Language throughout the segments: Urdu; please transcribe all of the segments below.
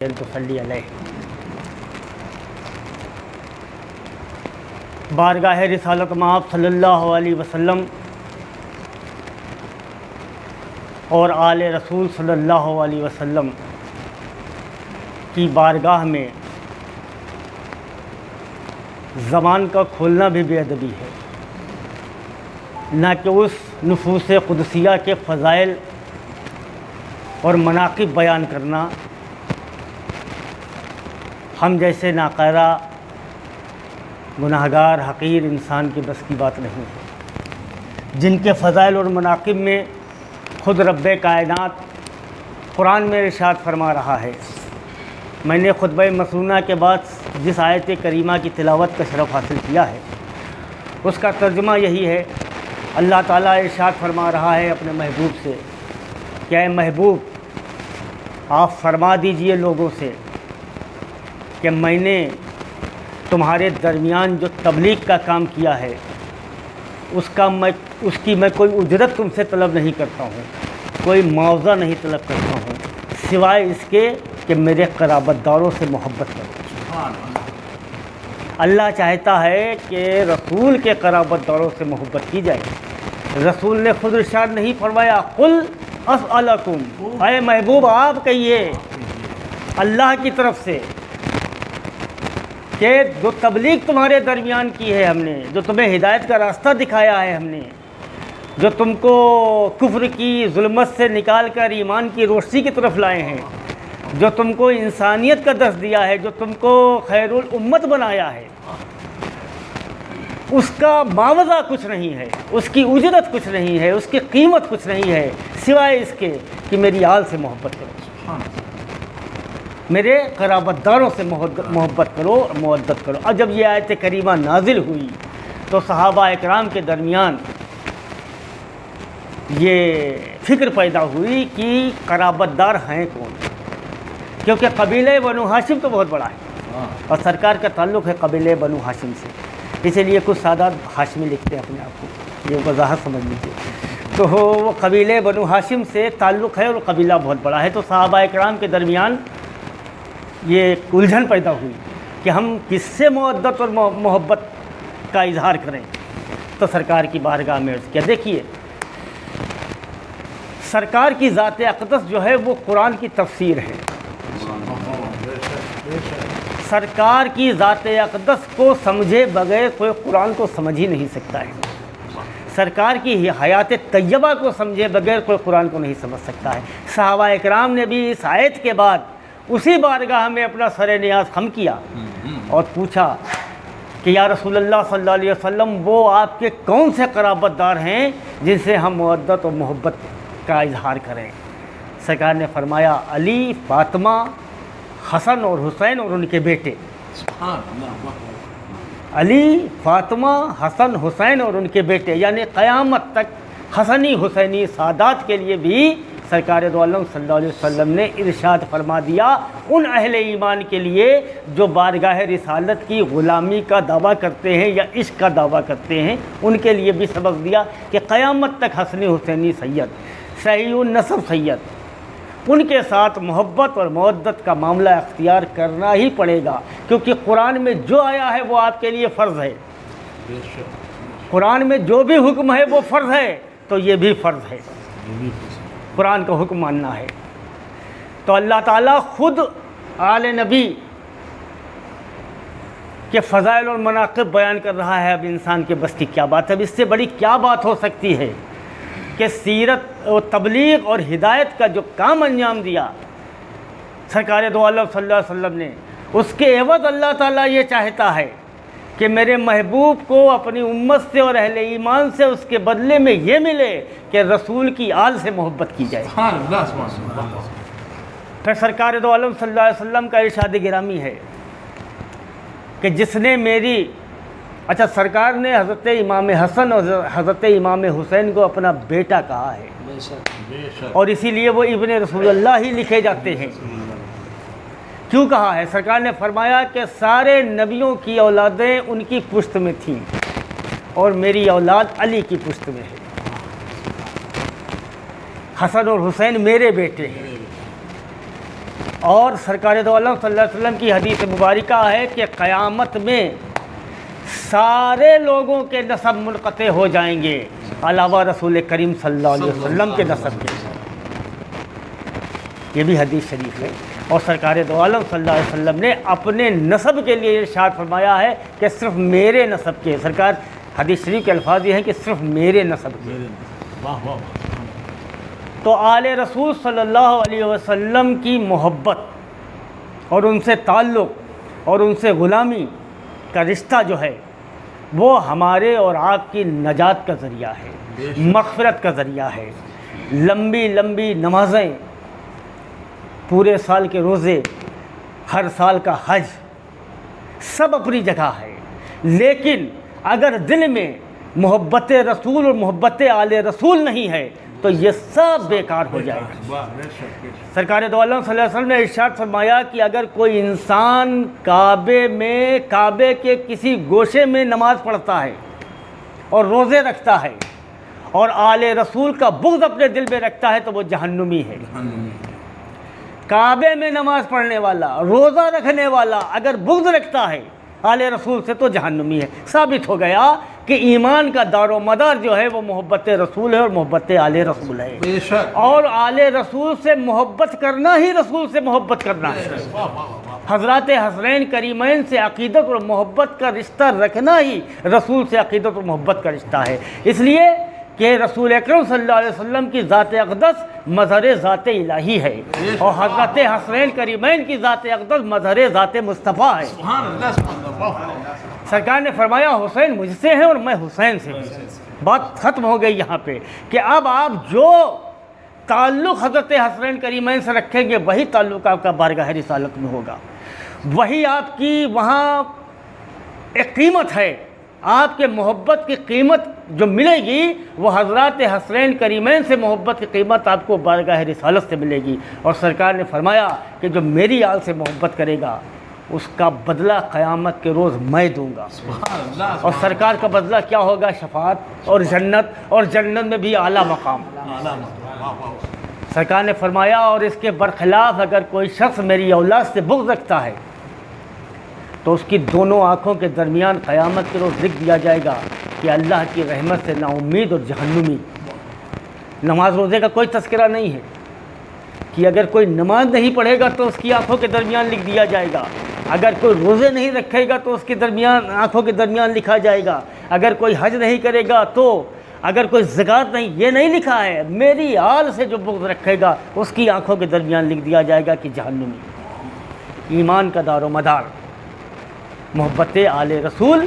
تصلی علیہ۔ بارگاہ رسالت مآب صلی اللہ علیہ وسلم اور آل رسول صلی اللہ علیہ وسلم کی بارگاہ میں زبان کا کھولنا بھی بے ادبی ہے، نہ کہ اس نفوس قدسیہ کے فضائل اور مناقب بیان کرنا ہم جیسے ناقیرہ گناہگار حقیر انسان کے بس کی بات نہیں ہے، جن کے فضائل اور مناقب میں خود رب کائنات قرآن میں ارشاد فرما رہا ہے۔ میں نے خطبہ مسنونہ کے بعد جس آیت کریمہ کی تلاوت کا شرف حاصل کیا ہے اس کا ترجمہ یہی ہے۔ اللہ تعالیٰ ارشاد فرما رہا ہے اپنے محبوب سے کہ اے محبوب آپ فرما دیجئے لوگوں سے کہ میں نے تمہارے درمیان جو تبلیغ کا کام کیا ہے اس کی میں کوئی اجرت تم سے طلب نہیں کرتا ہوں، کوئی معاوضہ نہیں طلب کرتا ہوں، سوائے اس کے کہ میرے قرابت داروں سے محبت کرو۔ اللہ چاہتا ہے کہ رسول کے قرابت داروں سے محبت کی جائے۔ رسول نے خود ارشاد نہیں فرمایا قل اسألکم، اے محبوب آپ کہیے اللہ کی طرف سے کہ جو تبلیغ تمہارے درمیان کی ہے ہم نے، جو تمہیں ہدایت کا راستہ دکھایا ہے ہم نے، جو تم کو کفر کی ظلمت سے نکال کر ایمان کی روشنی کی طرف لائے ہیں، جو تم کو انسانیت کا درس دیا ہے، جو تم کو خیر الامت بنایا ہے، اس کا معاوضہ کچھ نہیں ہے، اس کی اجرت کچھ نہیں ہے، اس کی قیمت کچھ نہیں ہے سوائے اس کے کہ میری آل سے محبت کرو، میرے قرابت داروں سے محبت کرو اور مودت کرو۔ اور جب یہ آیت کریمہ نازل ہوئی تو صحابہ اکرام کے درمیان یہ فکر پیدا ہوئی کہ قرابت دار ہیں کون، کیونکہ قبیلہ بنو ہاشم تو بہت بڑا ہے اور سرکار کا تعلق ہے قبیلہ بنو ہاشم سے، اسی لیے کچھ سادات ہاشمی لکھتے ہیں اپنے آپ کو، یہ وضاحت سمجھ لیجیے۔ تو وہ قبیلہ بنو ہاشم سے تعلق ہے اور قبیلہ بہت بڑا ہے، تو صحابہ اکرام کے درمیان یہ الجھن پیدا ہوئی کہ ہم کس سے مودت اور محبت کا اظہار کریں۔ تو سرکار کی بارگاہ میں عرض کیا، دیکھیے سرکار کی ذات اقدس جو ہے وہ قرآن کی تفسیر ہے۔ سرکار کی ذات اقدس کو سمجھے بغیر کوئی قرآن کو سمجھ ہی نہیں سکتا ہے، سرکار کی حیات طیبہ کو سمجھے بغیر کوئی قرآن کو نہیں سمجھ سکتا ہے۔ صحابہ اکرام نے بھی اس آیت کے بعد اسی بارگاہ میں اپنا سر نیاز خم کیا اور پوچھا کہ یا رسول اللہ صلی اللہ علیہ وسلم وہ آپ کے کون سے قرابت دار ہیں جن سے ہم مودت اور محبت کا اظہار کریں۔ سرکار نے فرمایا علی، فاطمہ، حسن اور حسین اور ان کے بیٹے۔ علی، فاطمہ، حسن، حسین اور ان کے بیٹے، یعنی قیامت تک حسنی حسینی سادات کے لیے بھی سرکار دو عالم صلی اللہ علیہ وسلم نے ارشاد فرما دیا، ان اہل ایمان کے لیے جو بارگاہ رسالت کی غلامی کا دعویٰ کرتے ہیں یا عشق کا دعویٰ کرتے ہیں، ان کے لیے بھی سبق دیا کہ قیامت تک حسنی حسینی سید، صحیح النسب سید، ان کے ساتھ محبت اور مودت کا معاملہ اختیار کرنا ہی پڑے گا، کیونکہ قرآن میں جو آیا ہے وہ آپ کے لیے فرض ہے، قرآن میں جو بھی حکم ہے وہ فرض ہے، تو یہ بھی فرض ہے، قرآن کا حکم ماننا ہے۔ تو اللہ تعالیٰ خود آل نبی کے فضائل اور مناقب بیان کر رہا ہے، اب انسان کے بس کی کیا بات ہے، اب اس سے بڑی کیا بات ہو سکتی ہے کہ سیرت و تبلیغ اور ہدایت کا جو کام انجام دیا سرکار دو عالم صلی اللہ علیہ وسلم نے، اس کے عوض اللہ تعالیٰ یہ چاہتا ہے کہ میرے محبوب کو اپنی امت سے اور اہل ایمان سے اس کے بدلے میں یہ ملے کہ رسول کی آل سے محبت کی جائے۔ پھر سرکار دو عالم صلی اللہ علیہ وسلم کا ارشاد گرامی ہے کہ جس نے سرکار نے حضرت امام حسن اور حضرت امام حسین کو اپنا بیٹا کہا ہے اور اسی لیے وہ ابن رسول اللہ ہی لکھے جاتے ہیں۔ کیوں کہا ہے؟ سرکار نے فرمایا کہ سارے نبیوں کی اولادیں ان کی پشت میں تھیں اور میری اولاد علی کی پشت میں ہے، حسن اور حسین میرے بیٹے ہیں۔ اور سرکار دو عالم صلی اللہ علیہ وسلم کی حدیث مبارکہ ہے کہ قیامت میں سارے لوگوں کے نسب منقطع ہو جائیں گے علاوہ رسول کریم صلی اللہ علیہ وسلم کے نسب کے. یہ بھی حدیث شریف ہے. اور سرکار دو عالم صلی اللہ علیہ وسلم نے اپنے نسب کے لیے ارشاد فرمایا ہے کہ صرف میرے نسب کے. سرکار حدیث شریف کے الفاظ یہ ہیں کہ صرف میرے نسب کے. تو آل رسول صلی اللہ علیہ وسلم کی محبت اور ان سے تعلق اور ان سے غلامی کا رشتہ جو ہے وہ ہمارے اور آپ کی نجات کا ذریعہ ہے، مغفرت کا ذریعہ ہے. لمبی لمبی نمازیں، پورے سال کے روزے، ہر سال کا حج، سب اپنی جگہ ہے، لیکن اگر دل میں محبت رسول اور محبت آل رسول نہیں ہے تو یہ سب بیکار ہو جائے گا. سرکار دو عالم صلی اللہ علیہ وسلم نے ارشاد فرمایا کہ اگر کوئی انسان کعبے کے کسی گوشے میں نماز پڑھتا ہے اور روزے رکھتا ہے اور آل رسول کا بغض اپنے دل میں رکھتا ہے تو وہ جہنمی ہے. کعبے میں نماز پڑھنے والا، روزہ رکھنے والا اگر بغض رکھتا ہے آل رسول سے تو جہنمی ہے. ثابت ہو گیا کہ ایمان کا دار و مدار جو ہے وہ محبت رسول ہے اور محبت آل رسول ہے. اور آل رسول سے محبت کرنا ہی رسول سے محبت کرنا ہے. حضرات حسنین کریمین سے عقیدت اور محبت کا رشتہ رکھنا ہی رسول سے عقیدت اور محبت کا رشتہ ہے. اس لیے کہ رسول اکرم صلی اللہ علیہ وسلم کی ذات اقدس مظہر ذات الہی ہے اور حضرت حسنین کریمین کی ذات اقدس مظہر ذات مصطفیٰ ہے. سرکار نے فرمایا حسین مجھ سے ہیں اور میں حسین سے ہوں. بات ختم ہو گئی یہاں پہ کہ اب آپ جو تعلق حضرت حسنین کریمین سے رکھیں گے وہی تعلق آپ کا بارگاہ رسالت میں ہوگا، وہی آپ کی وہاں ایک قیمت ہے. آپ کے محبت کی قیمت جو ملے گی وہ حضرات حسنین کریمین سے محبت کی قیمت آپ کو بارگاہ رسالت سے ملے گی. اور سرکار نے فرمایا کہ جو میری آل سے محبت کرے گا اس کا بدلہ قیامت کے روز میں دوں گا. اور سرکار کا بدلہ کیا ہوگا؟ شفاعت اور جنت میں بھی اعلیٰ مقام. سرکار نے فرمایا اور اس کے برخلاف اگر کوئی شخص میری اولاد سے بغض رکھتا ہے تو اس کی دونوں آنکھوں کے درمیان قیامت کے روز لکھ دیا جائے گا کہ اللہ کی رحمت سے نا امید اور جہنمی. نماز روزے کا کوئی تذکرہ نہیں ہے کہ اگر کوئی نماز نہیں پڑھے گا تو اس کی آنکھوں کے درمیان لکھ دیا جائے گا، اگر کوئی روزے نہیں رکھے گا تو اس کے درمیان آنکھوں کے درمیان لکھا جائے گا، اگر کوئی حج نہیں کرے گا تو، اگر کوئی زکوٰۃ نہیں، یہ نہیں لکھا ہے. میری آل سے جو بغض رکھے گا اس کی آنکھوں کے درمیان لکھ دیا جائے گا کہ جہنمی. ایمان کا دار و مدار محبت آل رسول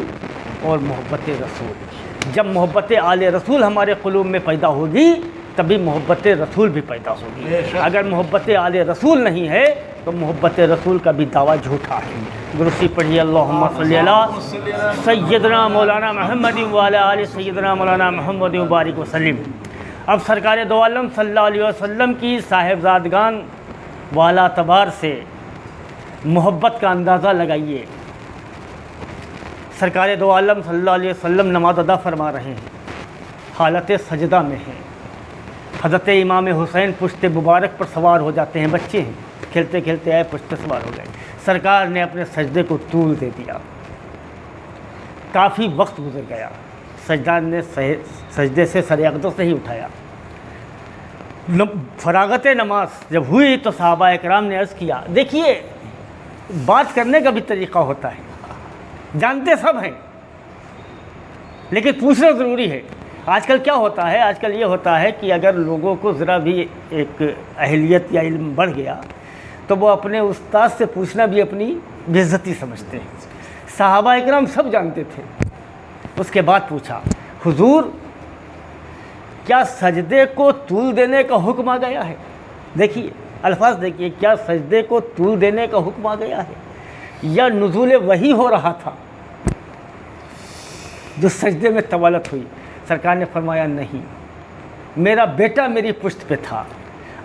اور محبت رسول. جب محبت آل رسول ہمارے قلوب میں پیدا ہوگی تبھی محبت رسول بھی پیدا ہوگی. اگر محبت آل رسول نہیں ہے تو محبت رسول کا بھی دعویٰ جھوٹا ہے. درستی پڑھیے اللہم صلی علی سیدنا مولانا محمد وعلی آل سیدنا مولانا محمد مبارک وسلم. اب سرکار دو عالم صلی اللہ علیہ وسلم کی صاحبزادگان والا تبار سے محبت کا اندازہ لگائیے. سرکار دو عالم صلی اللہ علیہ وسلم نماز ادا فرما رہے ہیں، حالت سجدہ میں ہیں. حضرت امام حسین پشت مبارک پر سوار ہو جاتے ہیں. بچے ہیں، کھیلتے کھیلتے آئے، پشت سوار ہو گئے. سرکار نے اپنے سجدے کو طول دے دیا. کافی وقت گزر گیا، سجدہ نے سجدے سے سر اقدس نہیں اٹھایا. فراغت نماز جب ہوئی تو صحابہ اکرام نے عرض کیا، دیکھیے بات کرنے کا بھی طریقہ ہوتا ہے، جانتے سب ہیں لیکن پوچھنا ضروری ہے. آج کل کیا ہوتا ہے؟ آج کل یہ ہوتا ہے کہ اگر لوگوں کو ذرا بھی ایک اہلیت یا علم بڑھ گیا تو وہ اپنے استاد سے پوچھنا بھی اپنی بے عزتی سمجھتے ہیں. صحابہ اکرام سب جانتے تھے. اس کے بعد پوچھا، حضور کیا سجدے کو طول دینے کا حکم آ گیا ہے؟ دیکھیے الفاظ دیکھیے، کیا سجدے کو طول دینے کا حکم آ گیا ہے یا نزول وحی ہو رہا تھا جو سجدے میں طوالت ہوئی؟ سرکار نے فرمایا نہیں، میرا بیٹا میری پشت پہ تھا،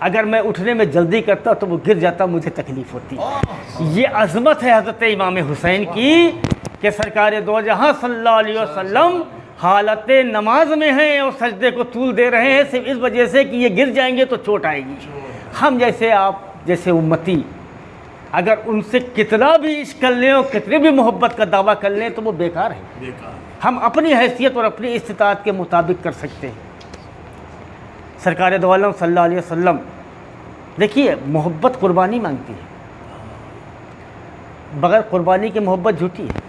اگر میں اٹھنے میں جلدی کرتا تو وہ گر جاتا، مجھے تکلیف ہوتی. یہ عظمت ہے حضرت امام حسین کی کہ سرکار دو جہاں صلی اللہ علیہ وسلم حالت نماز میں ہیں اور سجدے کو طول دے رہے ہیں صرف اس وجہ سے کہ یہ گر جائیں گے تو چوٹ آئے گی. ہم جیسے آپ جیسے امتی اگر ان سے کتنا بھی عشق کر لیں اور کتنی بھی محبت کا دعویٰ کر لیں تو وہ بیکار ہے. ہم اپنی حیثیت اور اپنی استطاعت کے مطابق کر سکتے ہیں. سرکار دو عالم صلی اللہ علیہ وسلم دیکھیے محبت قربانی مانگتی ہے. بغیر قربانی کے محبت جھوٹی ہے.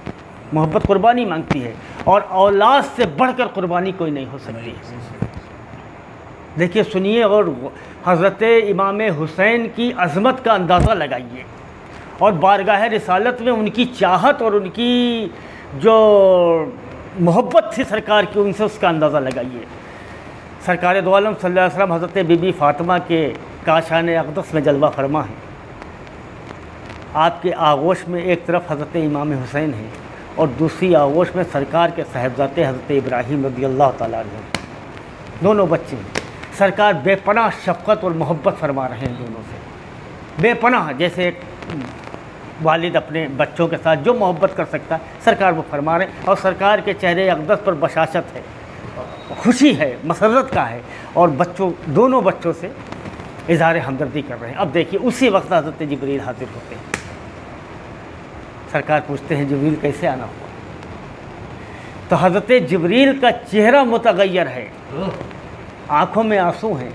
محبت قربانی مانگتی ہے اور اولاد سے بڑھ کر قربانی کوئی نہیں ہو سکتی. دیکھیے سنیے اور حضرت امام حسین کی عظمت کا اندازہ لگائیے اور بارگاہ رسالت میں ان کی چاہت اور ان کی جو محبت تھی سرکار کی ان سے اس کا اندازہ لگائیے. سرکار دو عالم صلی اللہ علیہ وسلم حضرت بی بی فاطمہ کے کاشان اقدس میں جلوہ فرما ہیں. آپ کے آغوش میں ایک طرف حضرت امام حسین ہیں اور دوسری آغوش میں سرکار کے صاحبزادے حضرت ابراہیم رضی اللہ تعالیٰ عنہ. دونوں بچے ہیں. سرکار بے پناہ شفقت اور محبت فرما رہے ہیں دونوں سے, بے پناہ. جیسے ایک والد اپنے بچوں کے ساتھ جو محبت کر سکتا ہے سرکار وہ فرما رہے ہیں. اور سرکار کے چہرے اقدس پر بشاشت ہے, خوشی ہے, مسرت کا ہے اور دونوں بچوں سے اظہار ہمدردی کر رہے ہیں. اب دیکھیے اسی وقت حضرت جبریل حاضر ہوتے ہیں. سرکار پوچھتے ہیں جبریل کیسے آنا ہوا؟ تو حضرت جبریل کا چہرہ متغیر ہے, آنکھوں میں آنسو ہیں,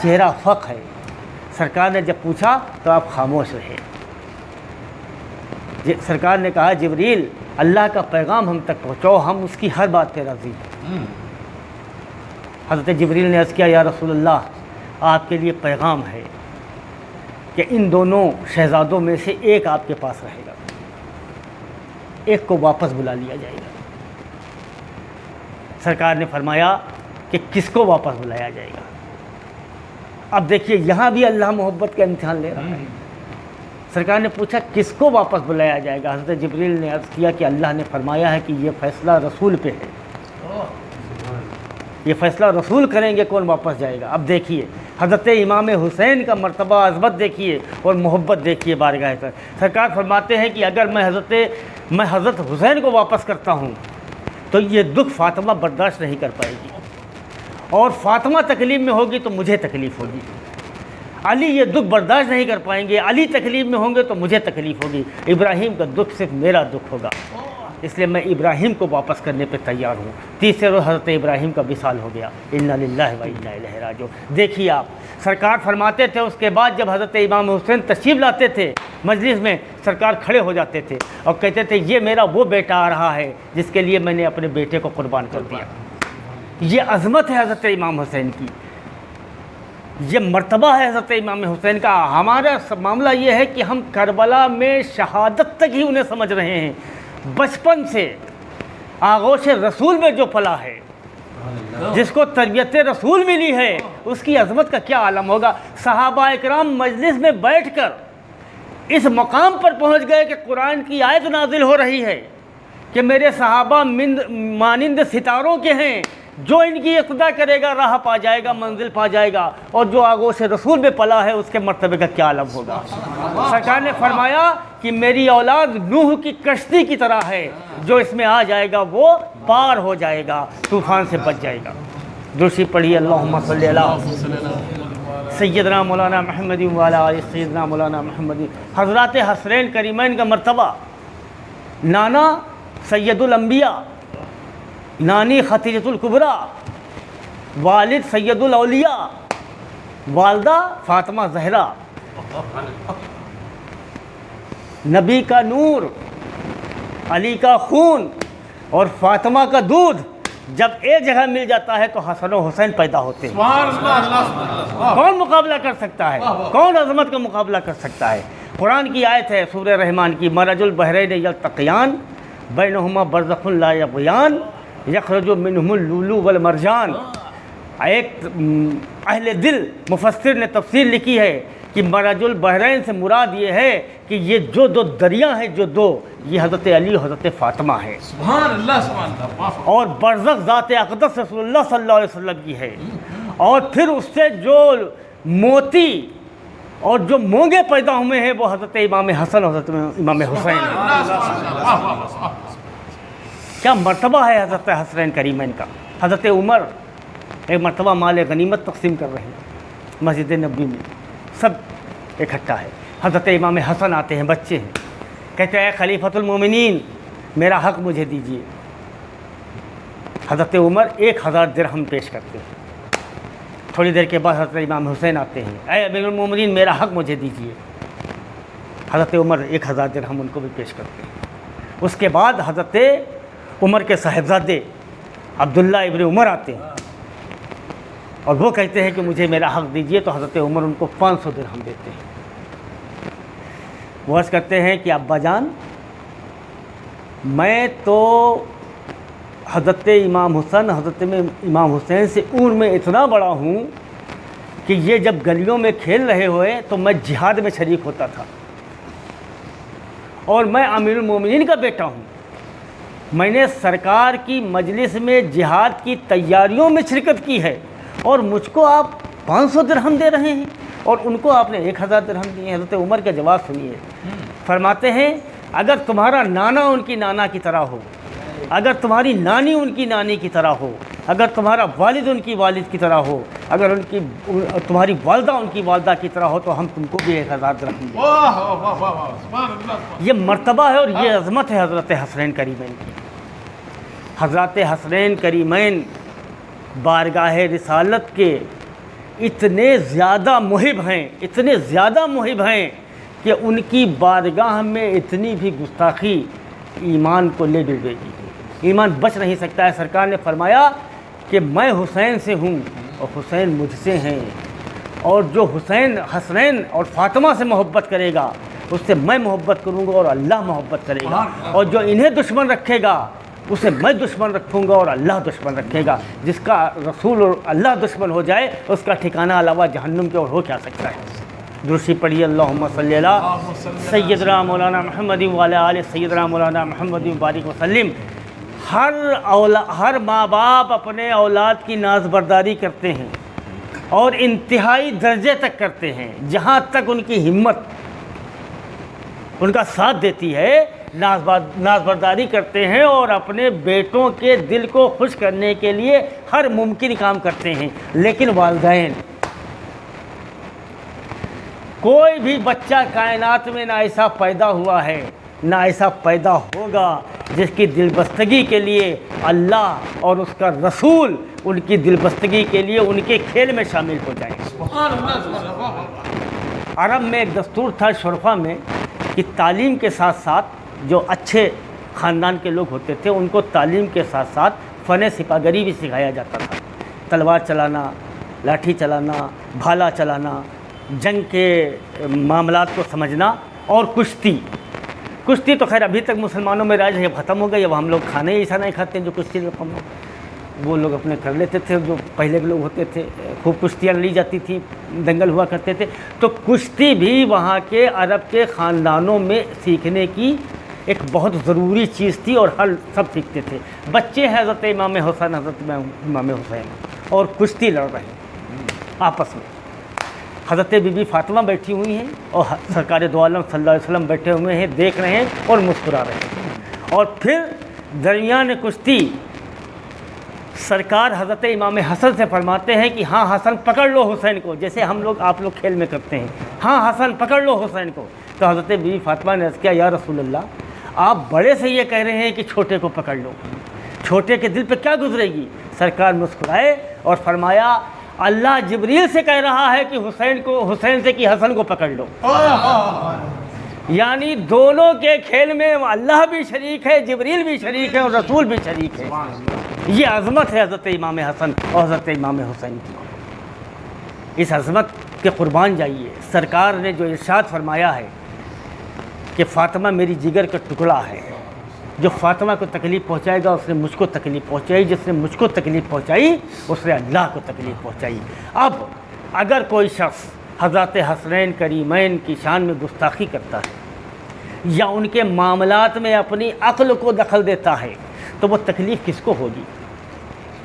چہرہ فق ہے. سرکار نے جب پوچھا تو آپ خاموش رہے. سرکار نے کہا جبریل اللہ کا پیغام ہم تک پہنچاؤ, ہم اس کی ہر بات پہ راضی ہیں. حضرت جبریل نے عرض کیا یا رسول اللہ آپ کے لیے پیغام ہے کہ ان دونوں شہزادوں میں سے ایک آپ کے پاس رہے گا, ایک کو واپس بلا لیا جائے گا. سرکار نے فرمایا کہ کس کو واپس بلایا جائے گا؟ اب دیکھیے یہاں بھی اللہ محبت کا امتحان لے رہا ہے. سرکار نے پوچھا کس کو واپس بلایا جائے گا؟ حضرت جبریل نے عرض کیا کہ اللہ نے فرمایا ہے کہ یہ فیصلہ رسول پہ ہے, یہ فیصلہ رسول کریں گے کون واپس جائے گا. اب دیکھیے حضرت امام حسین کا مرتبہ عظمت دیکھیے اور محبت دیکھیے بارگاہ پر. سرکار فرماتے ہیں کہ اگر میں حضرت حسین کو واپس کرتا ہوں تو یہ دکھ فاطمہ برداشت نہیں کر پائے گی اور فاطمہ تکلیف میں ہوگی تو مجھے تکلیف ہوگی. علی یہ دکھ برداشت نہیں کر پائیں گے, علی تکلیف میں ہوں گے تو مجھے تکلیف ہوگی. ابراہیم کا دکھ صرف میرا دکھ ہوگا, اس لیے میں ابراہیم کو واپس کرنے پہ تیار ہوں. تیسرے روز حضرت ابراہیم کا وصال ہو گیا. انا للہ و انا الیہ راجعون. دیکھیے آپ سرکار فرماتے تھے اس کے بعد جب حضرت امام حسین تشریف لاتے تھے مجلس میں, سرکار کھڑے ہو جاتے تھے اور کہتے تھے یہ میرا وہ بیٹا آ رہا ہے جس کے لیے میں نے اپنے بیٹے کو قربان کر دیا. یہ عظمت ہے حضرت امام حسین کی, یہ مرتبہ ہے حضرت امام حسین کا. ہمارا معاملہ یہ ہے کہ ہم کربلا میں شہادت تک ہی انہیں سمجھ رہے ہیں. بچپن سے آغوش رسول میں جو پلا ہے, جس کو تربیت رسول ملی ہے, اس کی عظمت کا کیا عالم ہوگا. صحابہ اکرام مجلس میں بیٹھ کر اس مقام پر پہنچ گئے کہ قرآن کی آیت نازل ہو رہی ہے کہ میرے صحابہ مانند ستاروں کے ہیں, جو ان کی اقتدا کرے گا راہ پا جائے گا, منزل پا جائے گا. اور جو آغوش رسول میں پلا ہے اس کے مرتبے کا کیا عالم ہوگا. سرکار نے فرمایا کہ میری اولاد نوح کی کشتی کی طرح ہے, جو اس میں آ جائے گا وہ پار ہو جائے گا, طوفان سے بچ جائے گا. درشی پڑھی اللہم صلی علی سیدنا مولانا محمد وعلی آل سیدنا مولانا محمد. حضرات حسرین کریمین کا مرتبہ, نانا سید الانبیاء, نانی خدیجۃ الکبریٰ, والد سید الاولیاء, والدہ فاطمہ زہرا, نبی کا نور, علی کا خون اور فاطمہ کا دودھ جب ایک جگہ مل جاتا ہے تو حسن و حسین پیدا ہوتے ہیں. کون مقابلہ کر سکتا ہے؟ کون عظمت کا مقابلہ کر سکتا ہے؟ قرآن کی آیت ہے سورہ رحمان کی, مرج البحرین یلتقیان بینہما برزخ لا یبغیان یخرج منہم اللؤلؤ والمرجان. ایک اہل دل مفسر نے تفسیر لکھی ہے کہ مرج البحرین سے مراد یہ ہے کہ یہ جو دو دریا ہیں, جو دو, یہ حضرت علی اور حضرت فاطمہ ہے. سبحان اللہ سبحان اللہ. اور برزخ ذات اقدس رسول اللہ صلی اللہ علیہ وسلم کی ہے. اور پھر اس سے جو موتی اور جو مونگے پیدا ہوئے ہیں وہ حضرت امام حسن اور حضرت امام حسین ہیں. کیا مرتبہ ہے حضرت حسنین کریمین کا. حضرت عمر ایک مرتبہ مال غنیمت تقسیم کر رہے ہیں مسجد نبوی میں, سب اکٹھا ہے. حضرت امام حسن آتے ہیں، بچے ہیں، کہتے ہیں اے خلیفۃ المومنین میرا حق مجھے دیجیے۔ حضرت عمر 1000 درہم پیش کرتے ہیں۔ تھوڑی دیر کے بعد حضرت امام حسین آتے ہیں، اے امیر المومنین میرا حق مجھے دیجیے۔ حضرت عمر 1000 درہم ان کو بھی پیش کرتے ہیں۔ اس کے بعد حضرت عمر کے صاحبزادے عبداللہ ابن عمر آتے ہیں اور وہ کہتے ہیں کہ مجھے میرا حق دیجیے، تو حضرت عمر ان کو 500 درہم دیتے ہیں۔ وہ عرض کرتے ہیں کہ ابا جان میں تو حضرت امام حسین سے عمر میں اتنا بڑا ہوں کہ یہ جب گلیوں میں کھیل رہے ہوئے تو میں جہاد میں شریک ہوتا تھا، اور میں امیر المومنین کا بیٹا ہوں، میں نے سرکار کی مجلس میں جہاد کی تیاریوں میں شرکت کی ہے، اور مجھ کو آپ 500 درہم دے رہے ہیں اور ان کو آپ نے 1000 درہم دیے ہیں۔ حضرت عمر کا جواب سنیے، فرماتے ہیں اگر تمہارا نانا ان کی نانا کی طرح ہو، اگر تمہاری نانی ان کی نانی کی طرح ہو، اگر تمہارا والد ان کی والد کی طرح ہو، اگر تمہاری والدہ ان کی والدہ کی طرح ہو، تو ہم تم کو بھی 1000 درہم دیں۔ واہ واہ واہ واہ سبحان اللہ۔ یہ مرتبہ ہے اور یہ عظمت ہے حضرت حسنین کریمین کی۔ حضرت حسنین کریمین بارگاہ رسالت کے اتنے زیادہ محب ہیں، اتنے زیادہ محب ہیں کہ ان کی بارگاہ میں اتنی بھی گستاخی ایمان کو لے ڈوبے گی، ایمان بچ نہیں سکتا ہے۔ سرکار نے فرمایا کہ میں حسین سے ہوں اور حسین مجھ سے ہیں، اور جو حسنین اور فاطمہ سے محبت کرے گا اس سے میں محبت کروں گا اور اللہ محبت کرے گا، اور جو انہیں دشمن رکھے گا اسے میں دشمن رکھوں گا اور اللہ دشمن رکھے گا۔ جس کا رسول اور اللہ دشمن ہو جائے اس کا ٹھکانہ علاوہ جہنم کے اور ہو کیا سکتا ہے۔ درشی پڑھیے اللہم صلی اللہ سیدنا مولانا محمد وعلی آل سیدنا مولانا محمد بارک وسلم۔ ہر ماں باپ اپنے اولاد کی ناز برداری کرتے ہیں اور انتہائی درجے تک کرتے ہیں، جہاں تک ان کی ہمت ان کا ساتھ دیتی ہے ناز برداری کرتے ہیں اور اپنے بیٹوں کے دل کو خوش کرنے کے لیے ہر ممکن کام کرتے ہیں۔ لیکن والدین، کوئی بھی بچہ کائنات میں نہ ایسا پیدا ہوا ہے نہ ایسا پیدا ہوگا جس کی دلبستگی کے لیے اللہ اور اس کا رسول ان کی دلبستگی کے لیے ان کے کھیل میں شامل ہو جائیں۔ سبحان اللہ سبحان اللہ۔ عرب میں ایک دستور تھا شرفا میں کہ تعلیم کے ساتھ ساتھ جو اچھے خاندان کے لوگ ہوتے تھے ان کو تعلیم کے ساتھ ساتھ فن سپاگری بھی سکھایا جاتا تھا۔ تلوار چلانا، لاٹھی چلانا، بھالا چلانا، جنگ کے معاملات کو سمجھنا، اور کشتی تو خیر ابھی تک مسلمانوں میں رائج ہے، ختم ہو گئی۔ اب ہم لوگ کھانے ہی ایسا نہیں کھاتے جو کشتی رقم ہو، وہ لوگ اپنے کر لیتے تھے۔ جو پہلے کے لوگ ہوتے تھے خوب کشتیاں لی جاتی تھی، دنگل ہوا کرتے تھے، تو کشتی بھی وہاں کے عرب کے خاندانوں میں سیکھنے کی ایک بہت ضروری چیز تھی، اور سب سیکھتے تھے۔ بچے ہیں حضرت امام حسن، حضرت امام حسین، اور کشتی لڑ رہے ہیں آپس میں۔ حضرت بی بی فاطمہ بیٹھی ہوئی ہیں اور سرکار دو عالم صلی اللہ علیہ وسلم بیٹھے ہوئے ہیں، دیکھ رہے ہیں اور مسکرا رہے ہیں۔ اور پھر درمیان کشتی سرکار حضرت امام حسن سے فرماتے ہیں کہ ہاں حسن پکڑ لو حسین کو، جیسے آپ لوگ کھیل میں کرتے ہیں، ہاں حسن پکڑ لو حسین کو۔ تو حضرت بی بی فاطمہ نے عرض کیا یا رسول اللہ، آپ بڑے سے یہ کہہ رہے ہیں کہ چھوٹے کو پکڑ لو، چھوٹے کے دل پہ کیا گزرے گی؟ سرکار مسکرائے اور فرمایا اللہ جبریل سے کہہ رہا ہے کہ حسین سے کہ حسن کو پکڑ لو۔ یعنی دونوں کے کھیل میں اللہ بھی شریک ہے، جبریل بھی شریک ہے اور رسول بھی شریک ہے۔ یہ عظمت ہے حضرت امام حسن اور حضرت امام حسین کی۔ اس عظمت کے قربان جائیے۔ سرکار نے جو ارشاد فرمایا ہے کہ فاطمہ میری جگر کا ٹکڑا ہے، جو فاطمہ کو تکلیف پہنچائے گا اس نے مجھ کو تکلیف پہنچائی، جس نے مجھ کو تکلیف پہنچائی اس نے اللہ کو تکلیف پہنچائی۔ اب اگر کوئی شخص حضرت حسنین کریمین کی شان میں گستاخی کرتا ہے یا ان کے معاملات میں اپنی عقل کو دخل دیتا ہے تو وہ تکلیف کس کو ہوگی؟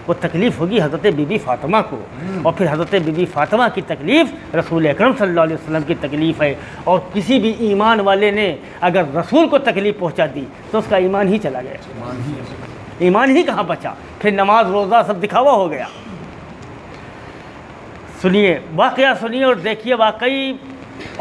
وہ تکلیف ہوگی حضرت بی بی فاطمہ کو، اور پھر حضرت بی بی فاطمہ کی تکلیف رسول اکرم صلی اللہ علیہ وسلم کی تکلیف ہے۔ اور کسی بھی ایمان والے نے اگر رسول کو تکلیف پہنچا دی تو اس کا ایمان ہی چلا گیا، ایمان ہی کہاں بچا، پھر نماز روزہ سب دکھاوا ہو گیا۔ سنیے واقعہ، سنیے اور دیکھیے واقعی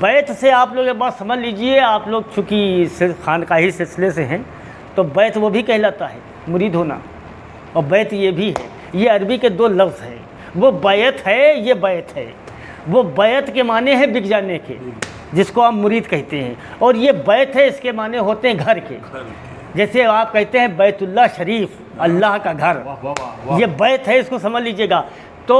بیت سے آپ لوگ ایک بات سمجھ لیجئے، آپ لوگ چونکہ خانقاہی سلسلے سے ہیں تو بیت وہ بھی کہلاتا ہے مرید ہونا، اور بیت یہ بھی ہے، یہ عربی کے دو لفظ ہیں، وہ بیت ہے، یہ بیت ہے۔ وہ بیت کے معنی ہے بک جانے کے، جس کو آپ مرید کہتے ہیں، اور یہ بیت ہے، اس کے معنی ہوتے ہیں گھر کے، جیسے آپ کہتے ہیں بیت اللہ شریف، اللہ کا گھر، یہ بیت ہے، اس کو سمجھ لیجئے گا۔ تو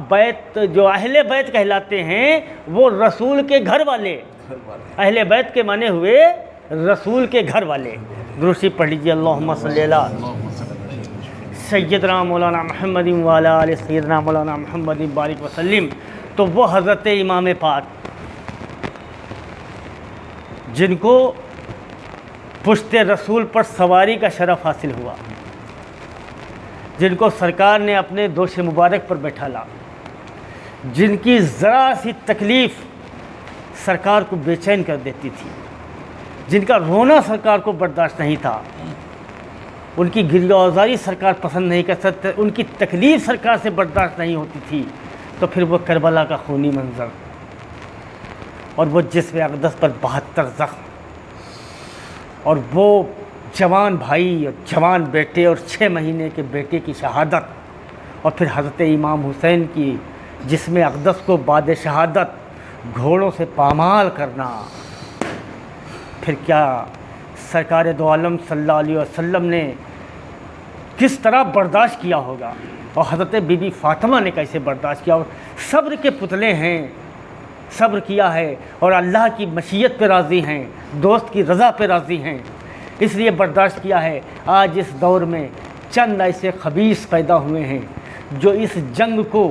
بیت جو اہل بیت کہلاتے ہیں وہ رسول کے گھر والے، اہل بیت کے معنی ہوئے رسول کے گھر والے۔ درود پڑھ لیجیے، اللہم صلی علی سیدنا مولانا محمد وعلی آل سیدنا مولانا محمد بارک وسلم۔ تو وہ حضرت امام پاک جن کو پشت رسول پر سواری کا شرف حاصل ہوا، جن کو سرکار نے اپنے دوش مبارک پر بیٹھالا، جن کی ذرا سی تکلیف سرکار کو بے چین کر دیتی تھی، جن کا رونا سرکار کو برداشت نہیں تھا، ان کی گریہ آزاری سرکار پسند نہیں کر سکتے، ان کی تکلیف سرکار سے برداشت نہیں ہوتی تھی، تو پھر وہ کربلا کا خونی منظر اور وہ جسم اقدس پر 72 زخم، اور وہ جوان بھائی اور جوان بیٹے اور 6 مہینے کے بیٹے کی شہادت، اور پھر حضرت امام حسین کی جسم اقدس کو بعد شہادت گھوڑوں سے پامال کرنا، پھر کیا سرکار دو عالم صلی اللہ علیہ وسلم نے کس طرح برداشت کیا ہوگا، اور حضرت بی بی فاطمہ نے کیسے برداشت کیا ہوگا۔ صبر کے پتلے ہیں، صبر کیا ہے اور اللہ کی مشیت پہ راضی ہیں، دوست کی رضا پہ راضی ہیں، اس لیے برداشت کیا ہے۔ آج اس دور میں چند ایسے خبیث پیدا ہوئے ہیں جو اس جنگ کو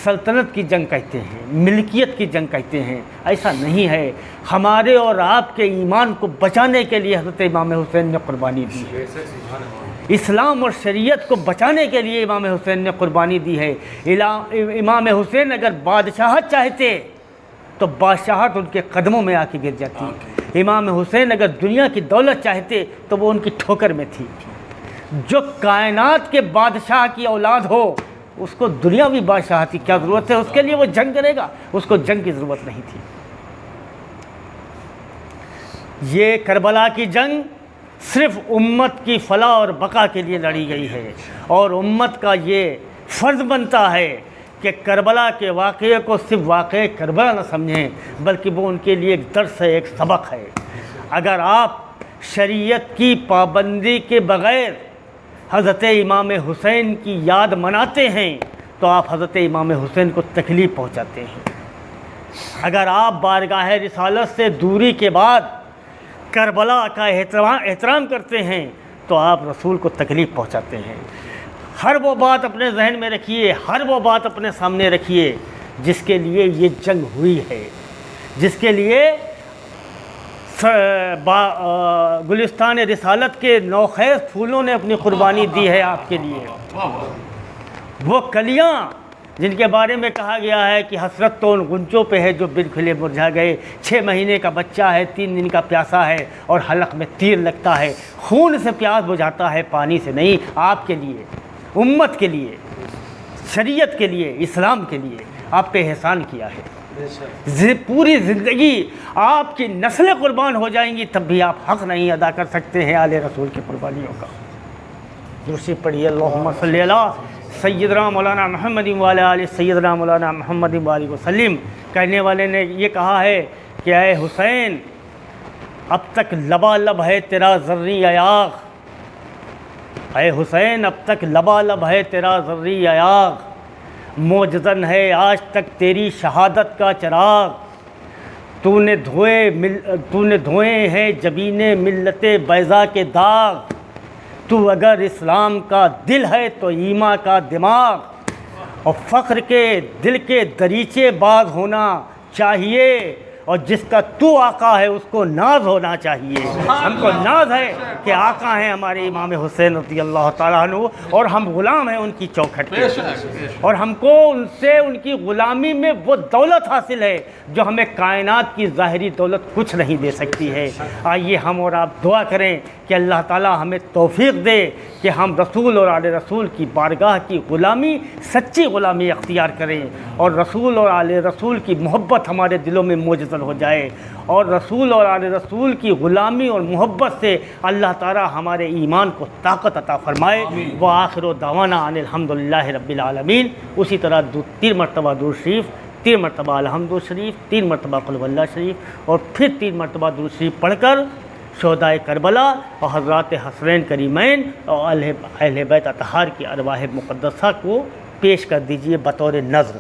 سلطنت کی جنگ کہتے ہیں، ملکیت کی جنگ کہتے ہیں۔ ایسا نہیں ہے، ہمارے اور آپ کے ایمان کو بچانے کے لیے حضرت امام حسین نے قربانی دی ہے، اسلام اور شریعت کو بچانے کے لیے امام حسین نے قربانی دی ہے۔ امام حسین اگر بادشاہت چاہتے تو بادشاہت ان کے قدموں میں آ کے گر جاتی، امام حسین اگر دنیا کی دولت چاہتے تو وہ ان کی ٹھوکر میں تھی۔ جو کائنات کے بادشاہ کی اولاد ہو اس کو دنیاوی بادشاہت کی کیا ضرورت ہے، اس کے لیے وہ جنگ کرے گا، اس کو جنگ کی ضرورت نہیں تھی۔ یہ کربلا کی جنگ صرف امت کی فلاح اور بقا کے لیے لڑی گئی ہے، اور امت کا یہ فرض بنتا ہے کہ کربلا کے واقعے کو صرف واقعے کربلا نہ سمجھیں، بلکہ وہ ان کے لیے ایک درس ہے، ایک سبق ہے۔ اگر آپ شریعت کی پابندی کے بغیر حضرت امام حسین کی یاد مناتے ہیں تو آپ حضرت امام حسین کو تکلیف پہنچاتے ہیں۔ اگر آپ بارگاہ رسالت سے دوری کے بعد کربلا کا احترام کرتے ہیں تو آپ رسول کو تکلیف پہنچاتے ہیں۔ ہر وہ بات اپنے ذہن میں رکھیے، ہر وہ بات اپنے سامنے رکھیے جس کے لیے یہ جنگ ہوئی ہے، جس کے لیے گلستان رسالت کے نوخیز پھولوں نے اپنی قربانی دی ہے آپ کے لیے۔ وہ کلیاں جن کے بارے میں کہا گیا ہے کہ حسرت تو ان غنچوں پہ ہے جو بالکھلے مرجھا گئے، 6 مہینے کا بچہ ہے، 3 دن کا پیاسا ہے اور حلق میں تیر لگتا ہے، خون سے پیاس بجھاتا ہے، پانی سے نہیں۔ آپ کے لیے، امت کے لیے، شریعت کے لیے، اسلام کے لیے آپ پہ احسان کیا ہے۔ پوری زندگی آپ کی نسلیں قربان ہو جائیں گی تب بھی آپ حق نہیں ادا کر سکتے ہیں آل رسول کی قربانیوں کا۔ دوسری پڑھیے، اللہم صلی علی سیدنا مولانا محمد وعلی آل سیدنا مولانا محمد بارک وسلم۔ کہنے والے نے یہ کہا ہے کہ اے حسین، اب تک لبالب ہے تیرا ذری ایاغ، اے حسین اب تک لبالب ہے تیرا ذری ایاغ، موجزن ہے آج تک تیری شہادت کا چراغ، تو نے دھوئے ہیں جبین ملت بیضا کے داغ، تو اگر اسلام کا دل ہے تو ایمان کا دماغ، اور فخر کے دل کے دریچے باز ہونا چاہیے، اور جس کا تو آقا ہے اس کو ناز ہونا چاہیے۔ ہم کو ناز ہے کہ آقا ہیں ہمارے امام حسین رضی اللہ تعالیٰ عنہ، اور ہم غلام ہیں ان کی چوکھٹ کے، اور ہم کو ان سے ان کی غلامی میں وہ دولت حاصل ہے جو ہمیں کائنات کی ظاہری دولت کچھ نہیں دے سکتی ہے۔ آئیے ہم اور آپ دعا کریں کہ اللہ تعالیٰ ہمیں توفیق دے کہ ہم رسول اور آل رسول کی بارگاہ کی غلامی، سچی غلامی اختیار کریں، اور رسول اور آل رسول کی محبت ہمارے دلوں میں موجزل ہو جائے، اور رسول اور آل رسول کی غلامی اور محبت سے اللہ تعالیٰ ہمارے ایمان کو طاقت عطا فرمائے۔ وآخر دعوانا ان الحمدللہ رب العالمین۔ اسی طرح 3 مرتبہ درود شریف، 3 مرتبہ الحمد شریف، 3 مرتبہ قل هو اللہ شریف، اور پھر 3 مرتبہ درود شریف پڑھ کر شہدائے کربلا اور حضرات حسنین کریمین اور اہل بیت اطہار کی ارواح مقدسہ کو پیش کر دیجئے بطور نذر۔